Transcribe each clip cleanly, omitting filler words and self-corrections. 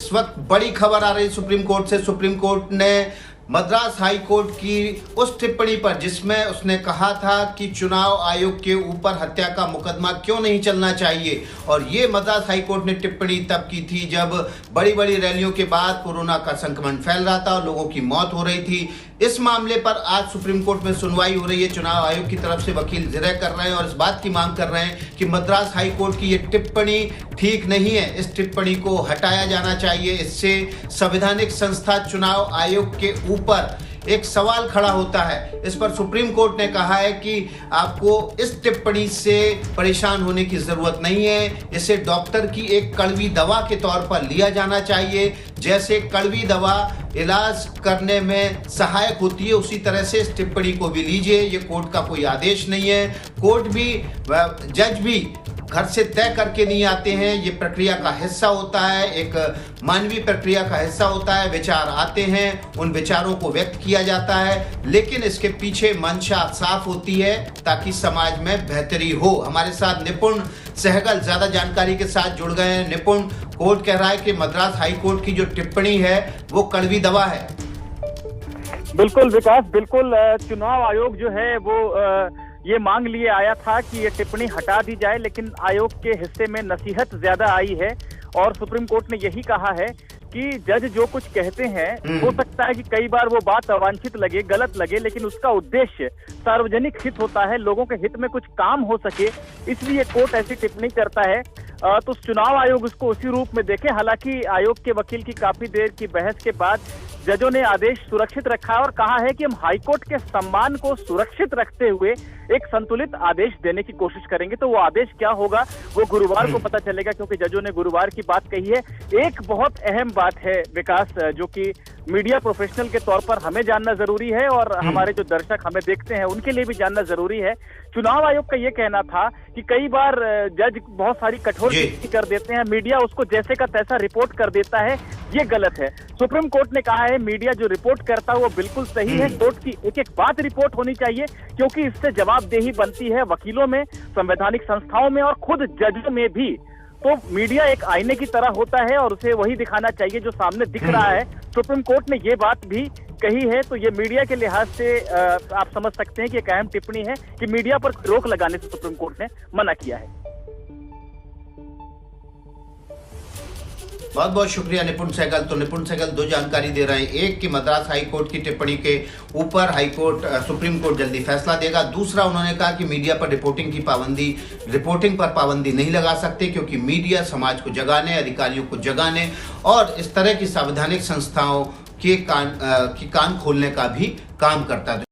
इस वक्त बड़ी खबर आ रही सुप्रीम कोर्ट से। सुप्रीम कोर्ट ने मद्रास हाई कोर्ट की उस टिप्पणी पर जिसमें उसने कहा था कि चुनाव आयोग के ऊपर हत्या का मुकदमा क्यों नहीं चलना चाहिए, और ये मद्रास हाई कोर्ट ने टिप्पणी तब की थी जब बड़ी बड़ी रैलियों के बाद कोरोना का संक्रमण फैल रहा था और लोगों की मौत हो रही थी। इस मामले पर आज सुप्रीम कोर्ट में सुनवाई हो रही है। चुनाव आयोग की तरफ से वकील जिरह कर रहे हैं और इस बात की मांग कर रहे हैं कि मद्रास हाई कोर्ट की ये टिप्पणी ठीक नहीं है, इस टिप्पणी को हटाया जाना चाहिए। इससे संवैधानिक संस्था चुनाव आयोग के ऊपर एक सवाल खड़ा होता है। इस पर सुप्रीम कोर्ट ने कहा है कि आपको इस टिप्पणी से परेशान होने की जरूरत नहीं है, इसे डॉक्टर की एक कड़वी दवा के तौर पर लिया जाना चाहिए। जैसे कड़वी दवा इलाज करने में सहायक होती है, उसी तरह से इस टिप्पणी को भी लीजिए। ये कोर्ट का कोई आदेश नहीं है, कोर्ट भी जज भी घर से तय करके नहीं आते हैं। ये प्रक्रिया का हिस्सा होता है, एक मानवीय प्रक्रिया का हिस्सा होता है। विचार आते हैं, उन विचारों को व्यक्त किया जाता है, लेकिन इसके पीछे मंशा साफ होती है ताकि समाज में बेहतरी हो। हमारे साथ निपुण सहगल ज्यादा जानकारी के साथ जुड़ गए हैं। निपुण, कोर्ट कह रहा है कि मद्रास हाई कोर्ट की जो टिप्पणी है वो कड़वी दवा है। बिल्कुल विकास, बिल्कुल। चुनाव आयोग जो है वो ये मांग लिए आया था कि ये टिप्पणी हटा दी जाए, लेकिन आयोग के हिस्से में नसीहत ज्यादा आई है और सुप्रीम कोर्ट ने यही कहा है कि जज जो कुछ कहते हैं हो सकता है कि कई बार वो बात अवांछित लगे, गलत लगे, लेकिन उसका उद्देश्य सार्वजनिक हित होता है, लोगों के हित में कुछ काम हो सके, इसलिए कोर्ट ऐसी टिप्पणी करता है। तो चुनाव आयोग उसको उसी रूप में देखे। हालांकि आयोग के वकील की काफी देर की बहस के बाद जजों ने आदेश सुरक्षित रखा और कहा है कि हम हाईकोर्ट के सम्मान को सुरक्षित रखते हुए एक संतुलित आदेश देने की कोशिश करेंगे। तो वो आदेश क्या होगा वो गुरुवार को पता चलेगा, क्योंकि जजों ने गुरुवार की बात कही है। एक बहुत अहम बात है विकास, जो कि मीडिया प्रोफेशनल के तौर पर हमें जानना जरूरी है और हमारे जो दर्शक हमें देखते हैं उनके लिए भी जानना जरूरी है। चुनाव आयोग का ये कहना था कि कई बार जज बहुत सारी कठोर टिप्पणी कर देते हैं, मीडिया उसको जैसे का तैसा रिपोर्ट कर देता है, ये गलत है। सुप्रीम कोर्ट ने कहा है मीडिया जो रिपोर्ट करता है वो बिल्कुल सही है, कोर्ट की एक एक बात रिपोर्ट होनी चाहिए, क्योंकि इससे जवाबदेही बनती है वकीलों में, संवैधानिक संस्थाओं में और खुद जजों में भी। तो मीडिया एक आईने की तरह होता है और उसे वही दिखाना चाहिए जो सामने दिख रहा है। सुप्रीम कोर्ट ने ये बात भी कही है, तो ये मीडिया के लिहाज से आप समझ सकते हैं कि एक अहम टिप्पणी है कि मीडिया पर रोक लगाने से सुप्रीम कोर्ट ने मना किया है। बहुत बहुत शुक्रिया निपुण सहगल। तो निपुण सहगल दो जानकारी दे रहे हैं, एक कि मद्रास हाई कोर्ट की टिप्पणी के ऊपर सुप्रीम कोर्ट जल्दी फैसला देगा। दूसरा, उन्होंने कहा कि मीडिया पर रिपोर्टिंग पर पाबंदी नहीं लगा सकते, क्योंकि मीडिया समाज को जगाने, अधिकारियों को जगाने और इस तरह की संवैधानिक संस्थाओं के कान खोलने का भी काम करता है।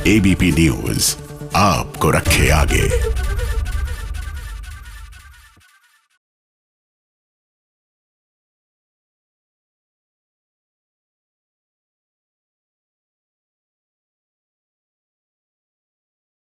एबीपी न्यूज आपको रखे आगे।